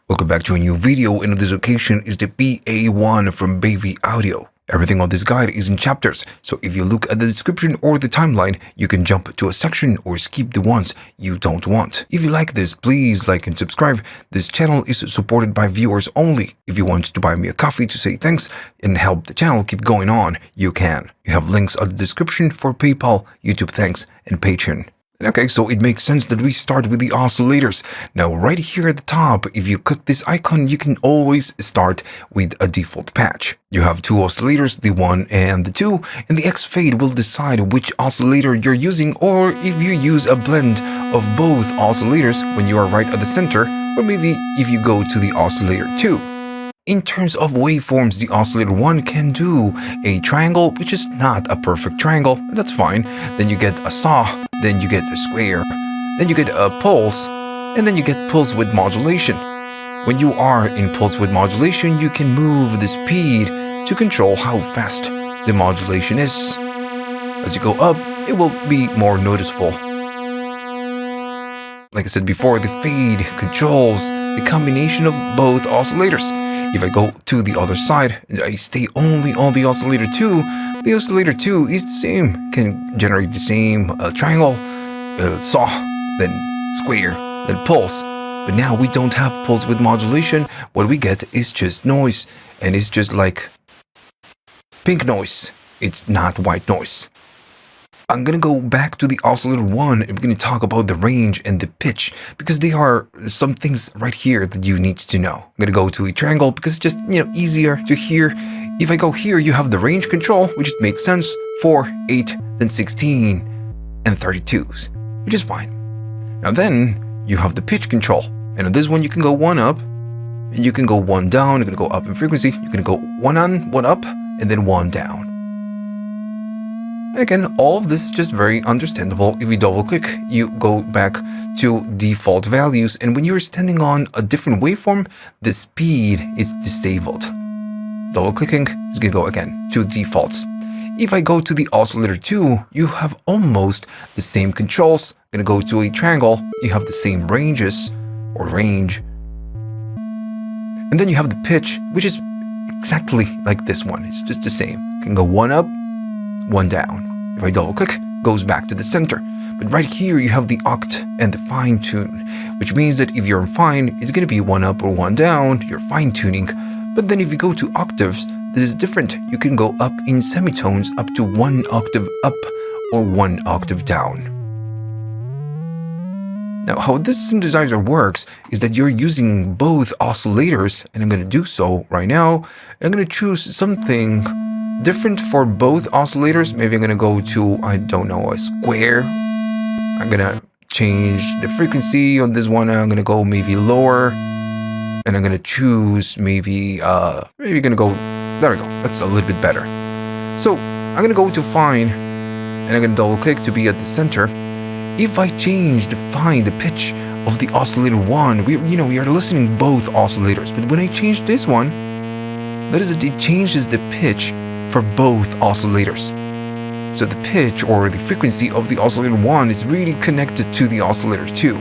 Welcome back to a new video, and on this occasion is the BA-1 from Baby Audio. Everything on this guide is in chapters, so if you look at the description or the timeline, you can jump to a section or skip the ones you don't want. If you like this, please like and subscribe. This channel is supported by viewers only. If you want to buy me a coffee to say thanks and help the channel keep going on, you can. You have links on the description for PayPal, YouTube Thanks, and Patreon. Okay, so it makes sense that we start with the oscillators. Now, right here at the top, if you click this icon, you can always start with a default patch. You have two oscillators, the 1 and the 2, and the X fade will decide which oscillator you're using, or if you use a blend of both oscillators when you are right at the center, or maybe if you go to the oscillator 2. In terms of waveforms, the oscillator 1 can do a triangle, which is not a perfect triangle, but that's fine. Then you get a saw, then you get a square, then you get a pulse, and then you get pulse width modulation. When you are in pulse width modulation, you can move the speed to control how fast the modulation is. As you go up, it will be more noticeable. Like I said before, the fade controls the combination of both oscillators. If I go to the other side, I stay only on the oscillator 2. The oscillator 2 is the same, can generate the same triangle, saw, then square, then pulse. But now we don't have pulse width modulation. What we get is just noise, and it's just like pink noise. It's not white noise. I'm gonna go back to the oscillator 1 and we're gonna talk about the range and the pitch, because there are some things right here that you need to know. I'm gonna go to a triangle because it's just, easier to hear. If I go here, you have the range control, which makes sense, 4, 8, then 16, and 32s, which is fine. Now then, you have the pitch control, and on this one you can go 1 up, and you can go 1 down. You're gonna go up in frequency, you're gonna go 1 on, 1 up, and then 1 down. And again, all of this is just very understandable. If you double click, you go back to default values, and when you're standing on a different waveform, the speed is disabled. Double clicking is going to go again to defaults. If I go to the oscillator 2, you have almost the same controls. I'm going to go to a triangle, you have the same ranges or range. And then you have the pitch, which is exactly like this one. It's just the same. You can go 1 up, 1 down. If I double click, goes back to the center. But right here you have the oct and the fine tune, which means that if you're in fine, it's going to be 1 up or 1 down, you're fine tuning. But then if you go to octaves, this is different. You can go up in semitones up to 1 octave up or 1 octave down. Now, how this synthesizer works is that you're using both oscillators, and I'm going to do so right now. I'm going to choose something different for both oscillators. Maybe I'm going to go to, I don't know, a square. I'm going to change the frequency on this one. I'm going to go maybe lower. And I'm going to choose maybe going to go, there we go. That's a little bit better. So I'm going to go to fine, and I'm going to double click to be at the center. If I change the fine, the pitch of the oscillator 1, we are listening both oscillators. But when I change this one, that is, it changes the pitch for both oscillators. So the pitch or the frequency of the oscillator 1 is really connected to the oscillator 2.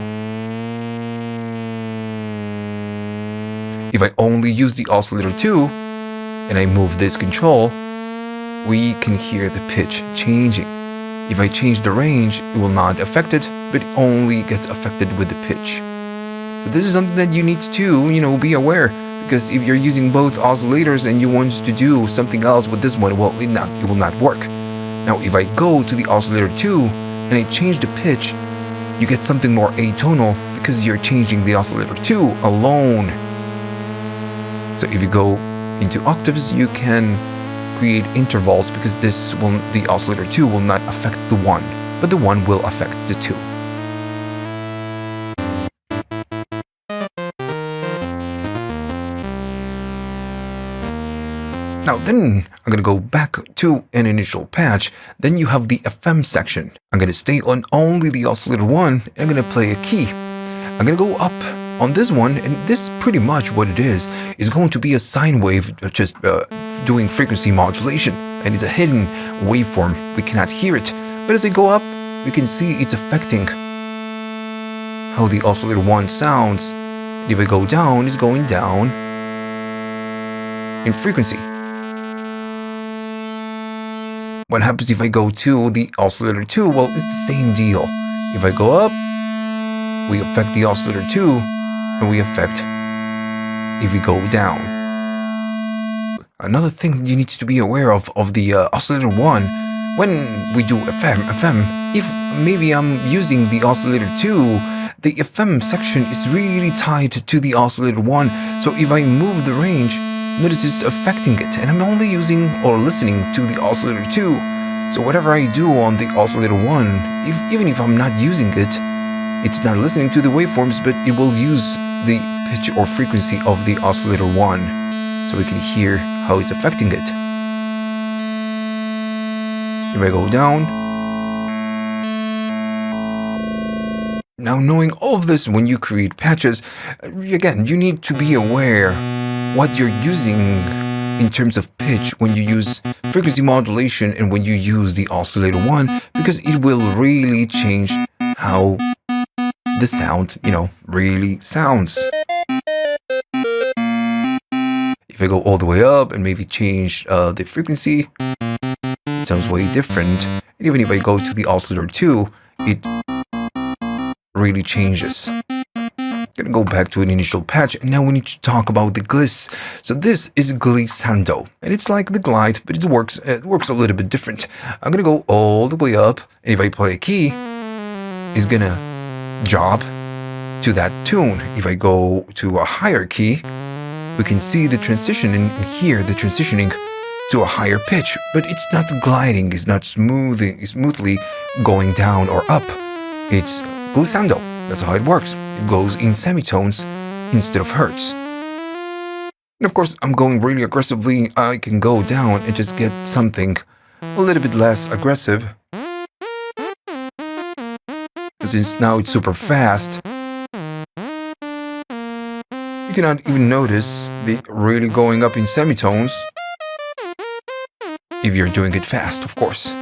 If I only use the oscillator 2 and I move this control, we can hear the pitch changing. If I change the range, it will not affect it, but it only gets affected with the pitch. So this is something that you need to, be aware. Because if you're using both oscillators and you want to do something else with this one, well, it will not work. Now, if I go to the oscillator 2 and I change the pitch, you get something more atonal because you're changing the oscillator 2 alone. So if you go into octaves, you can create intervals because the oscillator 2 will not affect the 1, but the 1 will affect the 2. Now then, I'm going to go back to an initial patch. Then you have the FM section. I'm going to stay on only the oscillator 1, and I'm going to play a key. I'm going to go up on this one, and this pretty much what it is going to be a sine wave just doing frequency modulation. And it's a hidden waveform. We cannot hear it. But as I go up, we can see it's affecting how the oscillator 1 sounds. If I go down, it's going down in frequency. What happens if I go to the oscillator 2? Well, it's the same deal. If I go up, we affect the oscillator 2, and we affect if we go down. Another thing you need to be aware of the oscillator 1, when we do FM, if maybe I'm using the oscillator 2, the FM section is really tied to the oscillator 1, so if I move the range, notice it's affecting it, and I'm only using or listening to the oscillator 2. So whatever I do on the oscillator 1, even if I'm not using it, it's not listening to the waveforms, but it will use the pitch or frequency of the oscillator 1, so we can hear how it's affecting it. If I go down, now knowing all of this, when you create patches, again, you need to be aware what you're using in terms of pitch when you use frequency modulation and when you use the oscillator 1, because it will really change how the sound, really sounds. If I go all the way up and maybe change the frequency, it sounds way different. And even if I go to the oscillator 2, it really changes. Gonna go back to an initial patch, and now we need to talk about the gliss. So this is glissando, and it's like the glide, but it works a little bit different. I'm gonna go all the way up, and if I play a key, it's gonna job to that tune. If I go to a higher key, we can see the transition and hear the transitioning to a higher pitch, but it's not gliding, it's not smoothly going down or up. It's glissando. That's how it works. It goes in semitones instead of hertz. And of course, I'm going really aggressively. I can go down and just get something a little bit less aggressive. Since now it's super fast, you cannot even notice the really going up in semitones if you're doing it fast, of course.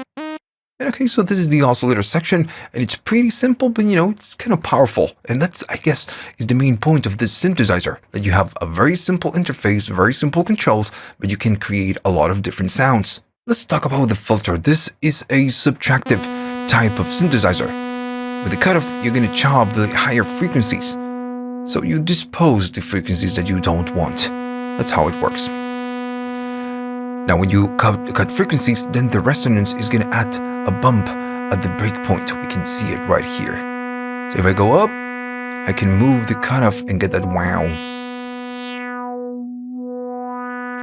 Okay, so this is the oscillator section, and it's pretty simple, but it's kind of powerful. And that's, I guess, is the main point of this synthesizer, that you have a very simple interface, very simple controls, but you can create a lot of different sounds. Let's talk about the filter. This is a subtractive type of synthesizer. With the cutoff, you're going to chop the higher frequencies. So you dispose the frequencies that you don't want. That's how it works. Now, when you cut frequencies, then the resonance is going to add a bump at the breakpoint. We can see it right here. So if I go up, I can move the cutoff and get that wow.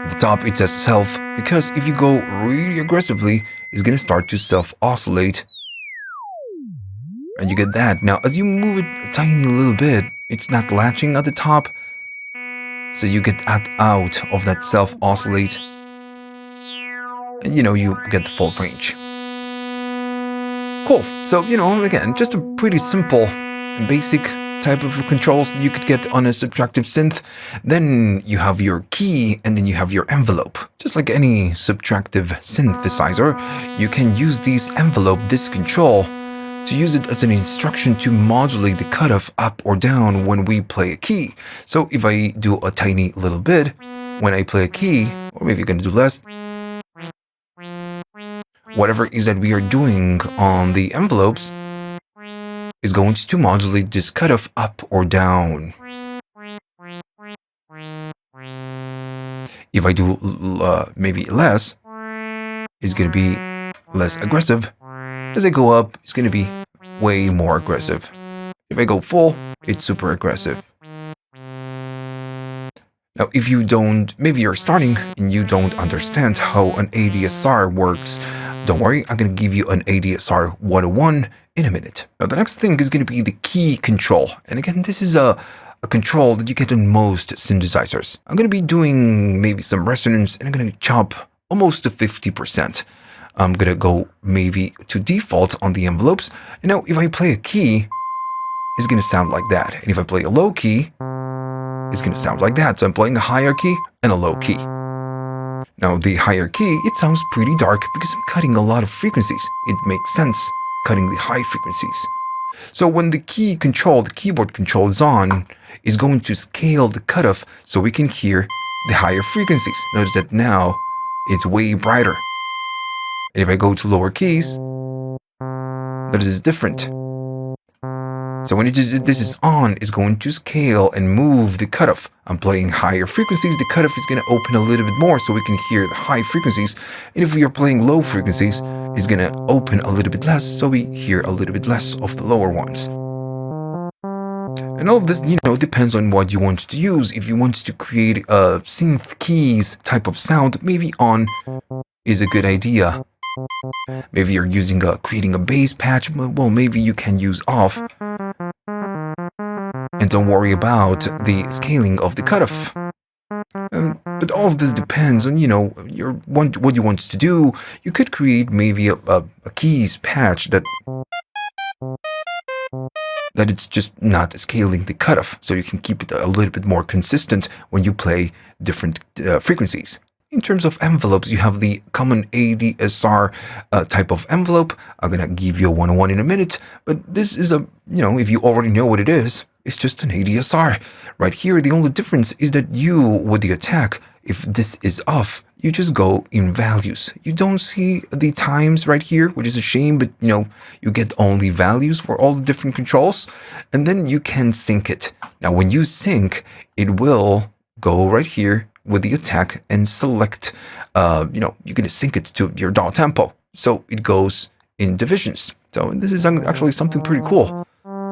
At the top, it says self, because if you go really aggressively, it's going to start to self-oscillate. And you get that. Now, as you move it a tiny little bit, it's not latching at the top. So you get out of that self-oscillate. And you get the full range. Cool. So, again, just a pretty simple and basic type of controls you could get on a subtractive synth. Then you have your key, and then you have your envelope. Just like any subtractive synthesizer, you can use this control, to use it as an instruction to modulate the cutoff up or down when we play a key. So if I do a tiny little bit, when I play a key, or maybe you're going to do less, whatever it is that we are doing on the envelopes is going to modulate this cutoff up or down. If I do maybe less, it's going to be less aggressive. As I go up, it's going to be way more aggressive. If I go full, it's super aggressive. Now, if you maybe you're starting and you don't understand how an ADSR works, don't worry, I'm going to give you an ADSR 101 in a minute. Now, the next thing is going to be the key control. And again, this is a control that you get in most synthesizers. I'm going to be doing maybe some resonance, and I'm going to chop almost to 50%. I'm going to go maybe to default on the envelopes. And now, if I play a key, it's going to sound like that. And if I play a low key, it's going to sound like that. So I'm playing a higher key and a low key. Now, the higher key, it sounds pretty dark because I'm cutting a lot of frequencies. It makes sense cutting the high frequencies. So when the keyboard control is on, is going to scale the cutoff so we can hear the higher frequencies. Notice that now it's way brighter. And if I go to lower keys, notice it's different. So when this is on, it's going to scale and move the cutoff. I'm playing higher frequencies, the cutoff is going to open a little bit more so we can hear the high frequencies. And if we are playing low frequencies, it's going to open a little bit less so we hear a little bit less of the lower ones. And all of this, depends on what you want to use. If you want to create a synth keys type of sound, maybe on is a good idea. Maybe you're creating a bass patch, well, maybe you can use off. And don't worry about the scaling of the cutoff. But all of this depends on, what you want to do. You could create maybe a keys patch that it's just not scaling the cutoff, so you can keep it a little bit more consistent when you play different frequencies. In terms of envelopes, you have the common ADSR type of envelope. I'm gonna give you a 101 in a minute, but this is if you already know what it is, it's just an ADSR. Right here, the only difference is that with the attack, if this is off, you just go in values. You don't see the times right here, which is a shame, but you get only values for all the different controls, and then you can sync it. Now, when you sync, it will go right here with the attack and select, you're going to sync it to your DAW tempo. So it goes in divisions. So this is actually something pretty cool.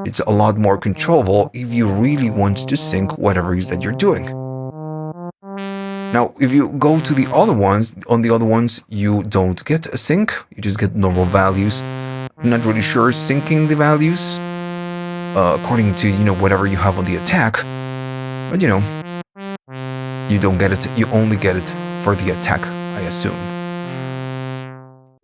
It's a lot more controllable if you really want to sync whatever it is that you're doing. Now, if you go to the other ones, on the other ones, you don't get a sync. You just get normal values. I'm not really sure syncing the values according to, whatever you have on the attack. But, you don't get it. You only get it for the attack, I assume.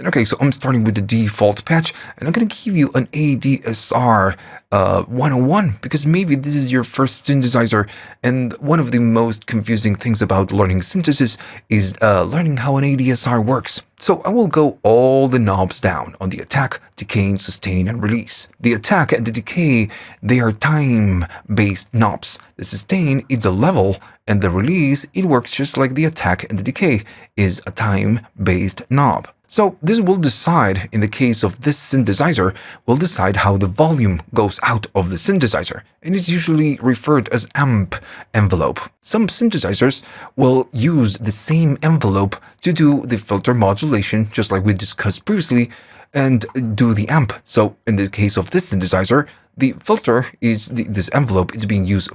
Okay, so I'm starting with the default patch, and I'm going to give you an ADSR 101, because maybe this is your first synthesizer, and one of the most confusing things about learning synthesis is learning how an ADSR works. So I will go all the knobs down on the attack, decay, sustain, and release. The attack and the decay, they are time-based knobs. The sustain is the level, and the release, it works just like the attack and the decay is a time-based knob. So this will decide, in the case of this synthesizer, will decide how the volume goes out of the synthesizer, and it's usually referred as amp envelope. Some synthesizers will use the same envelope to do the filter modulation, just like we discussed previously, and do the amp. So in the case of this synthesizer, the filter is this envelope is being used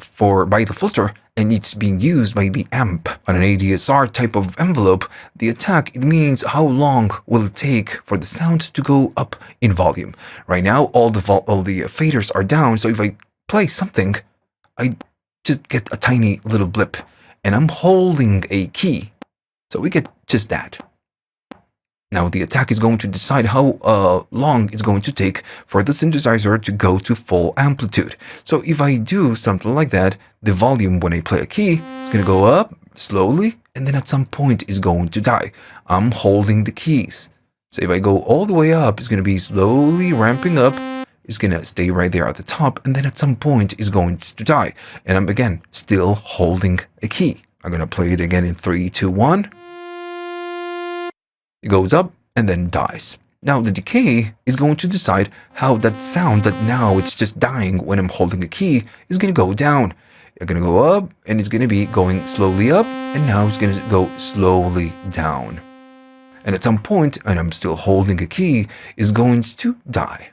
by the filter, and it's being used by the amp. On an ADSR type of envelope, the attack, it means how long will it take for the sound to go up in volume. Right now, all the faders are down, so if I play something, I just get a tiny little blip, and I'm holding a key, so we get just that. Now, the attack is going to decide how long it's going to take for the synthesizer to go to full amplitude. So if I do something like that, the volume when I play a key, it's going to go up slowly, and then at some point is going to die. I'm holding the keys. So if I go all the way up, it's going to be slowly ramping up. It's going to stay right there at the top, and then at some point is going to die. And I'm, again, still holding a key. I'm going to play it again in 3, 2, 1. It goes up and then dies. Now the decay is going to decide how that sound that now it's just dying when I'm holding a key is going to go down. It's going to go up, and it's going to be going slowly up, and now it's going to go slowly down. And at some point, and I'm still holding a key, is going to die.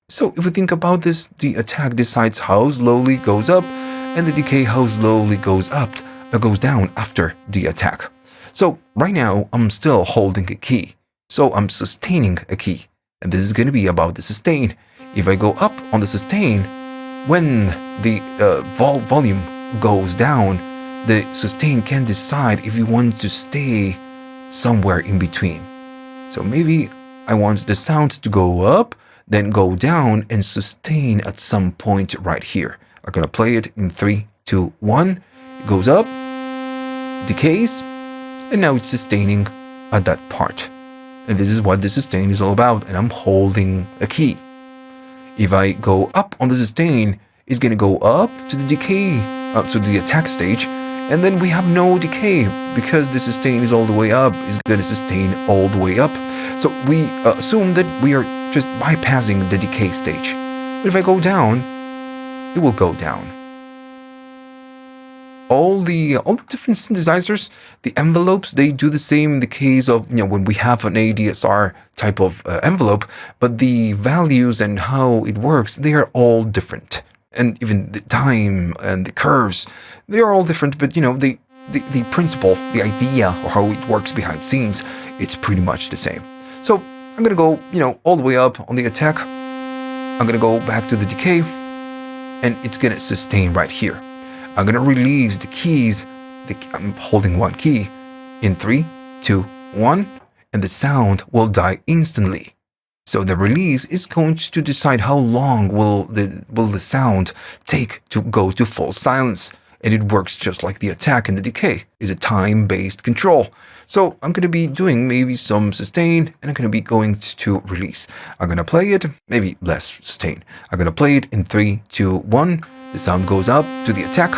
So if we think about this, the attack decides how slowly it goes up, and the decay how slowly goes down after the attack. So right now, I'm still holding a key. So I'm sustaining a key. And this is going to be about the sustain. If I go up on the sustain, when the volume goes down, the sustain can decide if you want to stay somewhere in between. So maybe I want the sound to go up, then go down and sustain at some point right here. I'm going to play it in 3, 2, 1. It goes up, decays, and now it's sustaining at that part. And this is what the sustain is all about, and I'm holding a key. If I go up on the sustain, it's going to go up to the decay, up to the attack stage, and then we have no decay because the sustain is all the way up. It's going to sustain all the way up. So we assume that we are just bypassing the decay stage. But if I go down, it will go down. All the different synthesizers, the envelopes, they do the same in the case of, when we have an ADSR type of envelope, but the values and how it works, they are all different. And even the time and the curves, they are all different, but the principle, the idea of how it works behind scenes, it's pretty much the same. So I'm gonna go, all the way up on the attack. I'm gonna go back to the decay, and it's gonna sustain right here. I'm gonna release the keys. I'm holding one key in 3, 2, 1, and the sound will die instantly. So the release is going to decide how long will the sound take to go to full silence. And it works just like the attack and the decay. It's a time-based control. So I'm going to be doing maybe some sustain, and I'm going to be going to release. I'm going to play it, maybe less sustain. I'm going to play it in 3, 2, 1. The sound goes up to the attack,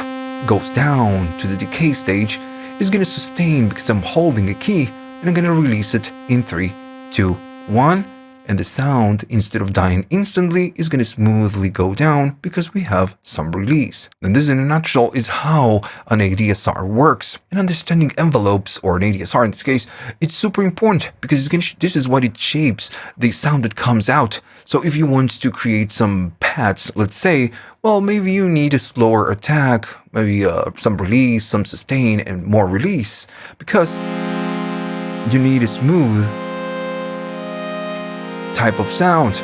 goes down to the decay stage. It's going to sustain because I'm holding a key, and I'm going to release it in 3, 2, 1. And the sound, instead of dying instantly, is going to smoothly go down because we have some release. And this, in a nutshell, is how an ADSR works. And understanding envelopes, or an ADSR in this case, it's super important because this is what it shapes the sound that comes out. So if you want to create some pads, let's say, well, maybe you need a slower attack, maybe some release, some sustain, and more release, because you need a smooth type of sound.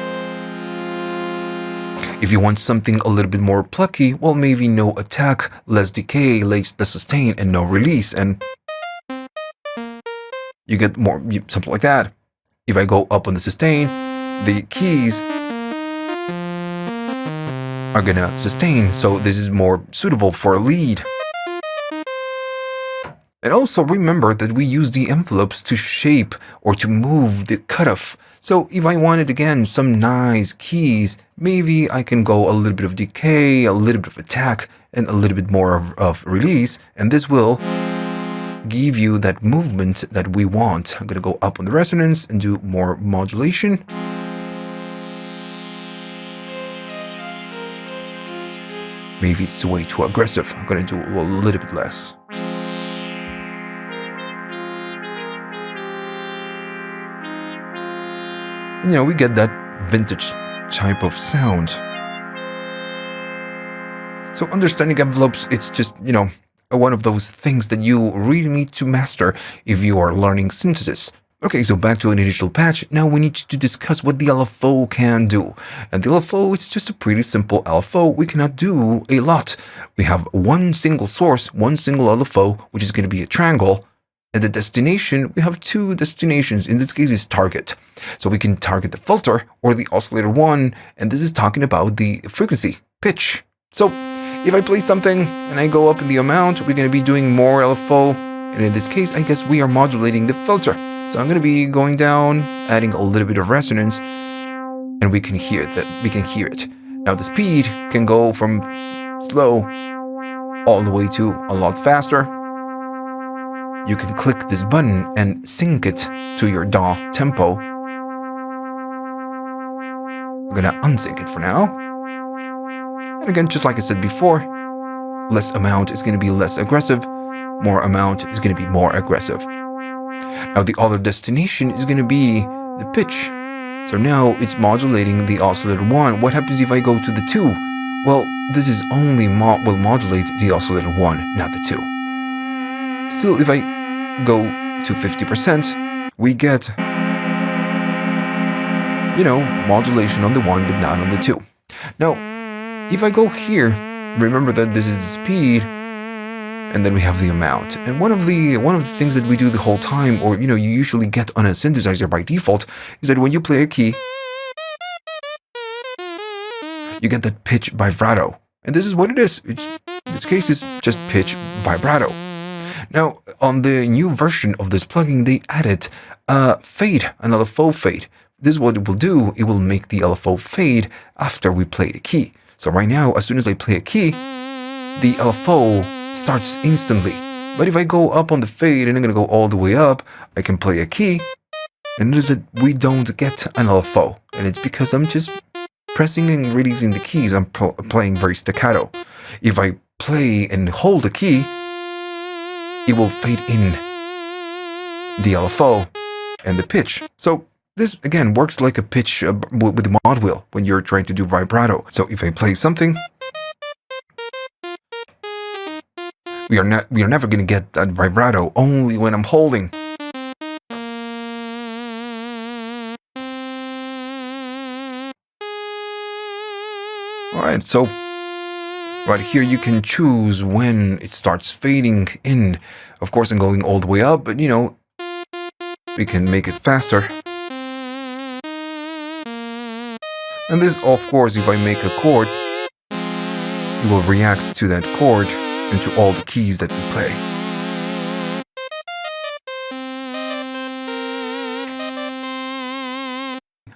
If you want something a little bit more plucky, well, maybe no attack, less decay, less sustain, and no release, and you get more, something like that. If I go up on the sustain, the keys are gonna sustain, so this is more suitable for a lead. And also remember that we use the envelopes to shape or to move the cutoff. So if I wanted, again, some nice keys, maybe I can go a little bit of decay, a little bit of attack, and a little bit more of release. And this will give you that movement that we want. I'm going to go up on the resonance and do more modulation. Maybe it's way too aggressive. I'm going to do a little bit less. We get that vintage type of sound. So understanding envelopes, it's just, one of those things that you really need to master if you are learning synthesis. Okay, so back to an initial patch. Now we need to discuss what the LFO can do. And the LFO is just a pretty simple LFO. We cannot do a lot. We have one single source, one single LFO, which is going to be a triangle. And the destination, we have two destinations. In this case, is target. So we can target the filter or the oscillator 1, and this is talking about the frequency, pitch. So if I play something and I go up in the amount, we're going to be doing more LFO. And in this case, I guess we are modulating the filter. So I'm going to be going down, adding a little bit of resonance, and we can hear that. We can hear it. Now the speed can go from slow all the way to a lot faster. You can click this button and sync it to your DAW tempo. I'm gonna unsync it for now. And again, just like I said before, less amount is gonna be less aggressive, more amount is gonna be more aggressive. Now the other destination is gonna be the pitch. So now it's modulating the oscillator 1. What happens if I go to the 2? Well, this is only will modulate the oscillator 1, not the 2. Still, if I go to 50%, we get, modulation on the 1, but not on the 2. Now, if I go here, remember that this is the speed, and then we have the amount. And one of the things that we do the whole time, or you usually get on a synthesizer by default, is that when you play a key, you get that pitch vibrato. And this is what it is. In this case, it's just pitch vibrato. Now, on the new version of this plugin, they added a fade, another faux fade. this is what it will do. It will make the LFO fade after we play the key. So right now, as soon as I play a key, the LFO starts instantly. But if I go up on the fade and I'm going to go all the way up, I can play a key. And notice that we don't get an LFO. And it's because I'm just pressing and releasing the keys. I'm playing very staccato. If I play and hold the key, it will fade in the LFO and the pitch. So this again works like a pitch with the mod wheel when you're trying to do vibrato. So if I play something, we are never going to get that vibrato, only when I'm holding. Alright, so right here you can choose when it starts fading in. Of course, I'm going all the way up, but we can make it faster. And this, of course, if I make a chord, it will react to that chord and to all the keys that we play.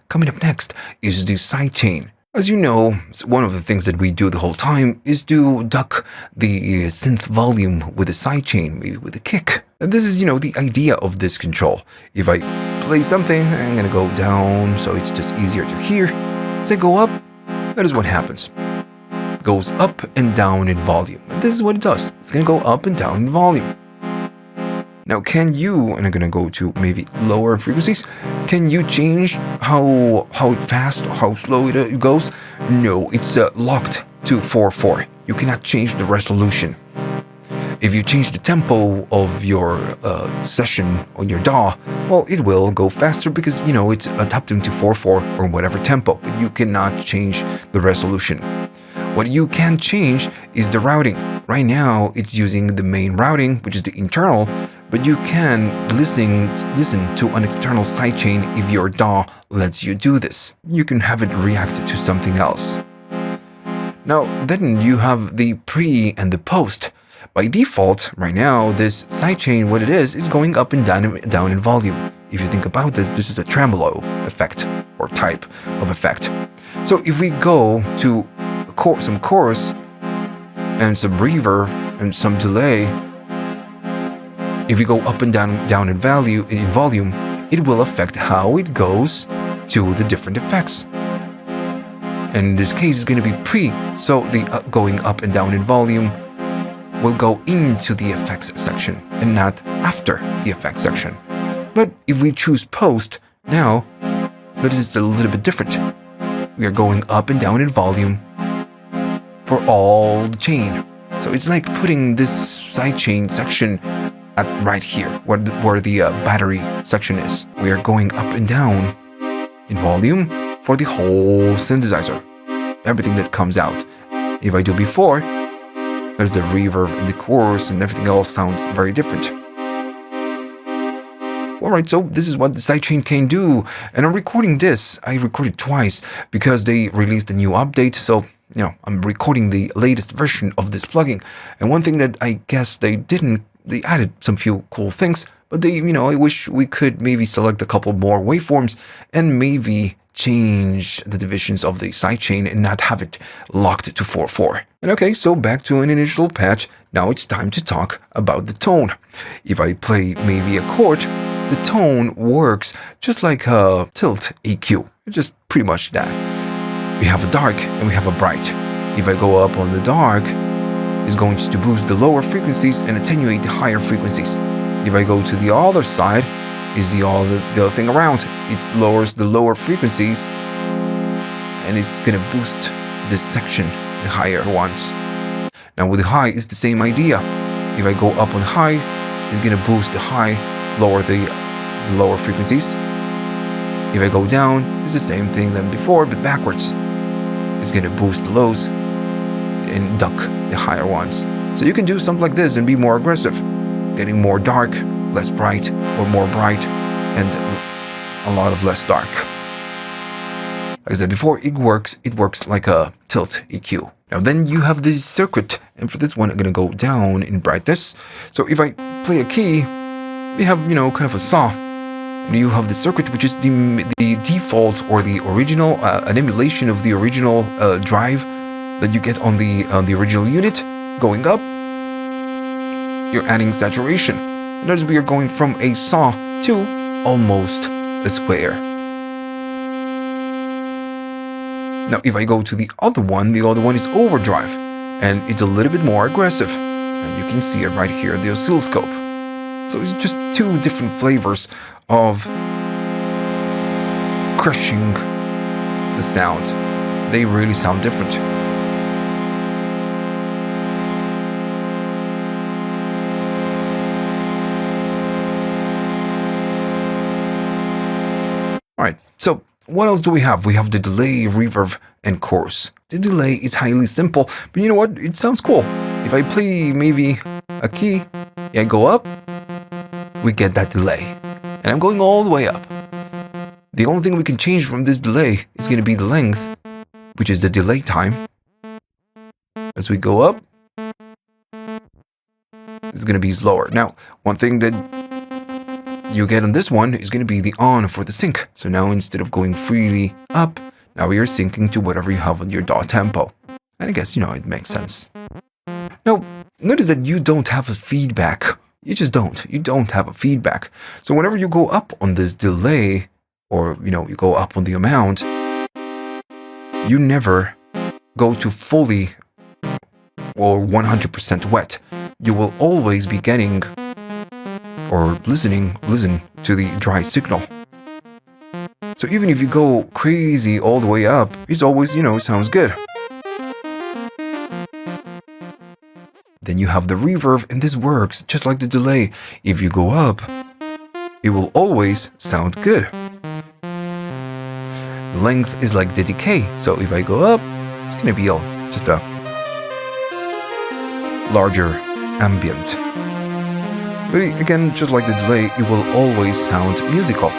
Coming up next is the sidechain. As you know, one of the things that we do the whole time is to duck the synth volume with a sidechain, maybe with a kick. And this is, the idea of this control. If I play something, I'm going to go down, so it's just easier to hear. As I go up, that is what happens. It goes up and down in volume. And this is what it does. It's going to go up and down in volume. Now, can you, and I'm going to go to maybe lower frequencies, can you change how fast or how slow it goes? No, it's locked to 4/4. You cannot change the resolution. If you change the tempo of your session on your DAW, well, it will go faster because, it's adapting to 4/4 or whatever tempo, but you cannot change the resolution. What you can change is the routing. Right now, it's using the main routing, which is the internal, but you can listen to an external sidechain if your DAW lets you do this. You can have it react to something else. Now, then you have the pre and the post. By default, right now, this sidechain, what it is going up and down in volume. If you think about this, this is a tremolo effect or type of effect. So if we go to some chorus and some reverb and some delay, if we go up and down in volume, it will affect how it goes to the different effects. And in this case, it's going to be pre, so the going up and down in volume will go into the effects section and not after the effects section. But if we choose post, now, notice it's a little bit different. We are going up and down in volume for all the chain. So it's like putting this sidechain section right here, where the battery section is. We are going up and down in volume for the whole synthesizer, everything that comes out. If I do before, there's the reverb and the chorus and everything else sounds very different. Alright, so this is what the sidechain can do. And I'm recording this. I recorded twice because they released a new update. So, I'm recording the latest version of this plugin. And one thing that I guess they added some few cool things, but I wish we could maybe select a couple more waveforms and maybe change the divisions of the sidechain and not have it locked to 4/4. And okay, so back to an initial patch. Now it's time to talk about the tone. If I play maybe a chord, the tone works just like a tilt EQ. Just pretty much that. We have a dark and we have a bright. If I go up on the dark, it's going to boost the lower frequencies and attenuate the higher frequencies. If I go to the other side, is the other thing around. It lowers the lower frequencies and it's gonna boost this section, the higher ones. Now with the high, it's the same idea. If I go up on high, it's gonna boost the high, lower the lower frequencies. If I go down, it's the same thing than before, but backwards. It's gonna boost the lows and duck the higher ones. So you can do something like this and be more aggressive, getting more dark, less bright, or more bright, and a lot of less dark. Like I said before, it works like a tilt EQ. Now then you have this circuit, and for this one I'm gonna go down in brightness. So if I play a key, we have kind of a saw, You have the circuit, which is the default or the original, an emulation of the original drive that you get on the original unit. Going up, you're adding saturation. Notice we are going from a saw to almost a square. Now, if I go to the other one is overdrive, and it's a little bit more aggressive. And you can see it right here, the oscilloscope. So it's just two different flavors of crushing the sound. They really sound different. Alright, so what else do we have? We have the delay, reverb, and chorus. The delay is highly simple, but you know what? It sounds cool. If I play maybe a key, I go up, we get that delay. And I'm going all the way up. The only thing we can change from this delay is going to be the length, which is the delay time. As we go up, it's going to be slower. Now, one thing that you get on this one is going to be the on for the sync. So now instead of going freely up, now we are syncing to whatever you have on your DAW tempo. And I guess, it makes sense. Now, notice that you don't have a feedback. You just don't. You don't have a feedback. So whenever you go up on this delay, or, you go up on the amount, you never go to fully or 100% wet. You will always be getting or listen to the dry signal. So even if you go crazy all the way up, it's always, sounds good. Then you have the reverb, and this works just like the delay. If you go up, it will always sound good. The length is like the decay, so if I go up, it's going to be just a larger ambient. But again, just like the delay, it will always sound musical.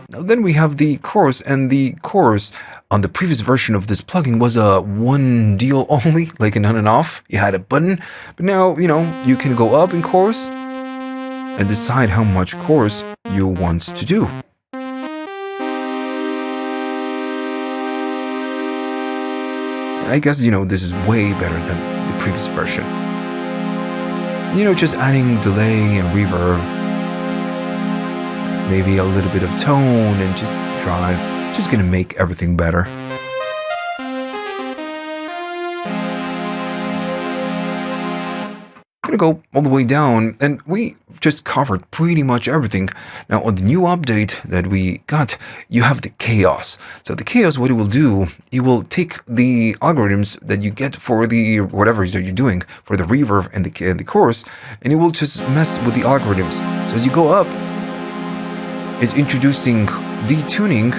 Now then we have the chorus, and the chorus on the previous version of this plugin was a one deal only, like an on and off. You had a button, but now, you can go up in chorus and decide how much chorus you want to do. I guess, this is way better than the previous version. Just adding delay and reverb, maybe a little bit of tone and just drive, just gonna make everything better. I'm gonna go all the way down, and we just covered pretty much everything. Now on the new update that we got, you have the chaos. So the chaos, what it will do, it will take the algorithms that you get for the whatever it is that you're doing, for the reverb and the chorus, and it will just mess with the algorithms. So as you go up, it's introducing detuning,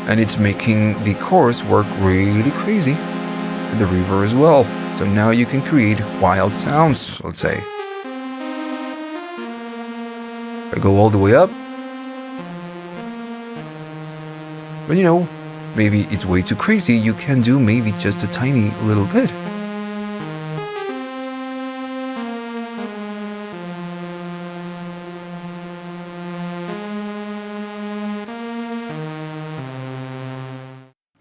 and it's making the chorus work really crazy, and the reverb as well. So now you can create wild sounds, let's say. If I go all the way up, but maybe it's way too crazy, you can do maybe just a tiny little bit.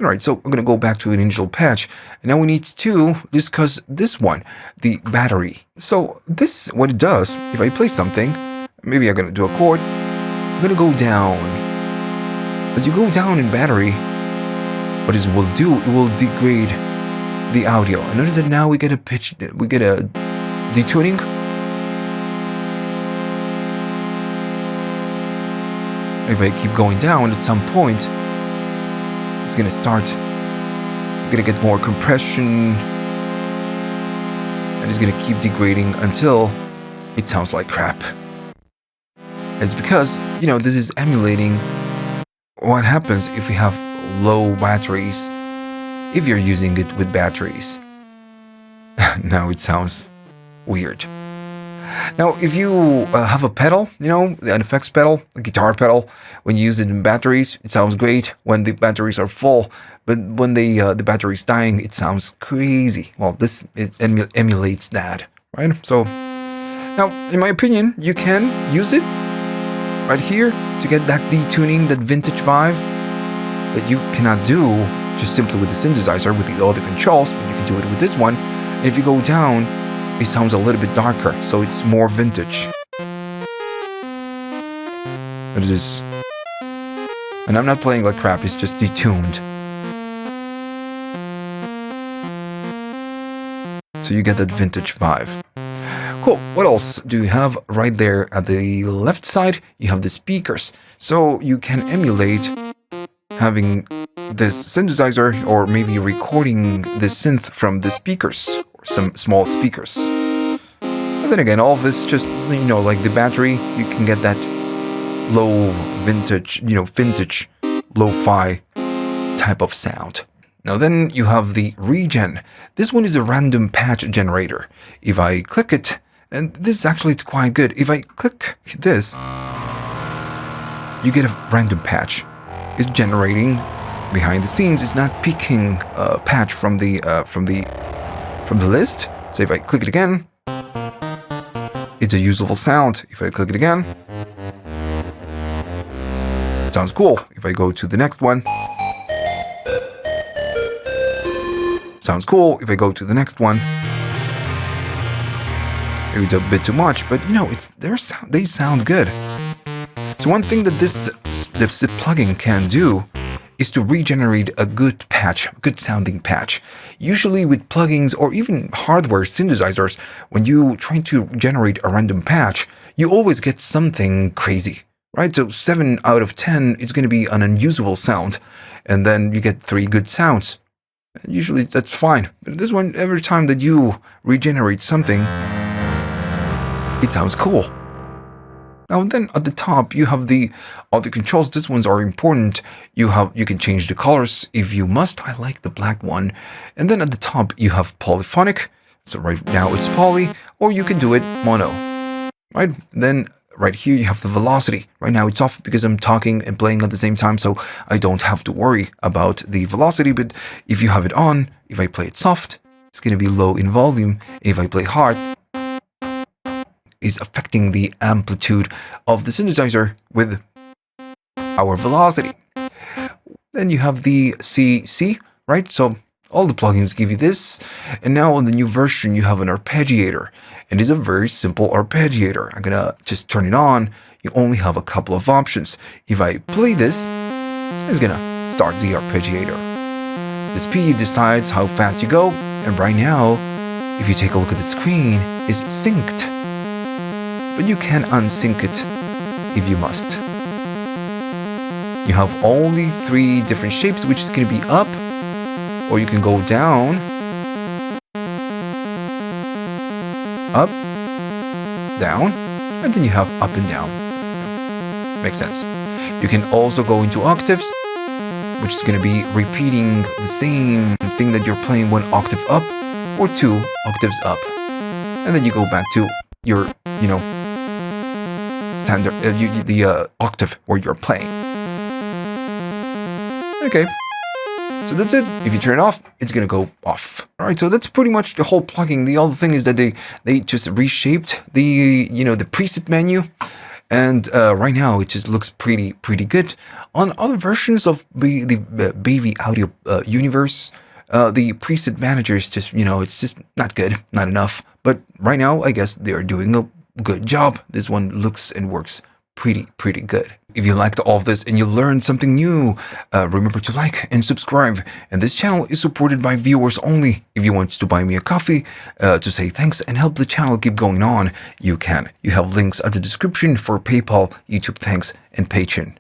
Alright, so I'm going to go back to an initial patch, and now we need to discuss this one, the battery. So this, what it does, if I play something, maybe I'm going to do a chord, I'm going to go down. As you go down in battery, what it will do, it will degrade the audio. And notice that now we get a pitch, we get a detuning. If I keep going down, at some point, it's going to start, you're going to get more compression, and it's going to keep degrading until it sounds like crap. It's because, this is emulating what happens if we have low batteries, if you're using it with batteries. Now it sounds weird. Now, if you have a pedal, an effects pedal, a guitar pedal, when you use it in batteries, it sounds great when the batteries are full. But when the battery's dying, it sounds crazy. Well, this emulates that, right? So now, in my opinion, you can use it right here to get that detuning, that vintage vibe that you cannot do just simply with the synthesizer, with the other controls, but you can do it with this one. And if you go down, it sounds a little bit darker, so it's more vintage. It is. And I'm not playing like crap, it's just detuned. So you get that vintage vibe. Cool. What else do you have right there at the left side? You have the speakers. So you can emulate having this synthesizer or maybe recording the synth from the speakers or some small speakers. But then again, all of this just, like the battery, you can get that low vintage, vintage lo-fi type of sound. Now then you have the regen. This one is a random patch generator. If I click it, and this actually is quite good. If I click this, you get a random patch. It's generating behind the scenes. It's not picking a patch from the list. So if I click it again, it's a usable sound. If I click it again, it sounds cool. If I go to the next one, sounds cool. If I go to the next one, maybe it's a bit too much, but they sound good. So one thing that this plugin can do is to regenerate a good patch, good sounding patch. Usually with plugins or even hardware synthesizers, when you try to generate a random patch, you always get something crazy, right? So 7 out of 10 is going to be an unusual sound, and then you get 3 good sounds. Usually that's fine. But this one, every time that you regenerate something, it sounds cool. Now then at the top you have the other controls. These ones are important. You can change the colors if you must. I like the black one. And then at the top you have polyphonic. So right now it's poly, or you can do it mono. Right? Then right here you have the velocity. Right now it's off because I'm talking and playing at the same time, so I don't have to worry about the velocity. But if you have it on, if I play it soft, it's going to be low in volume. If I play hard, is affecting the amplitude of the synthesizer with our velocity. Then you have the CC, right? So all the plugins give you this. And now on the new version, you have an arpeggiator. And it's a very simple arpeggiator. I'm gonna just turn it on. You only have a couple of options. If I play this, it's gonna start the arpeggiator. The speed decides how fast you go. And right now, if you take a look at the screen, it's synced. But you can unsync it if you must. You have only 3 different shapes, which is going to be up, or you can go down, up, down, and then you have up and down. Makes sense. You can also go into octaves, which is going to be repeating the same thing that you're playing 1 octave up or 2 octaves up. And then you go back to your, standard, the octave where you're playing. Okay. So that's it. If you turn it off, it's going to go off. All right. So that's pretty much the whole plugin. The other thing is that they just reshaped the preset menu. And right now it just looks pretty good. On other versions of the Baby Audio universe, the preset manager is just, it's just not good, not enough. But right now, I guess they are doing a good job. This one looks and works pretty good. If you liked all of this and you learned something new, remember to like and subscribe. And this channel is supported by viewers only. If you want to buy me a coffee to say thanks and help the channel keep going on, you can. You have links at the description for PayPal, YouTube thanks, and Patreon.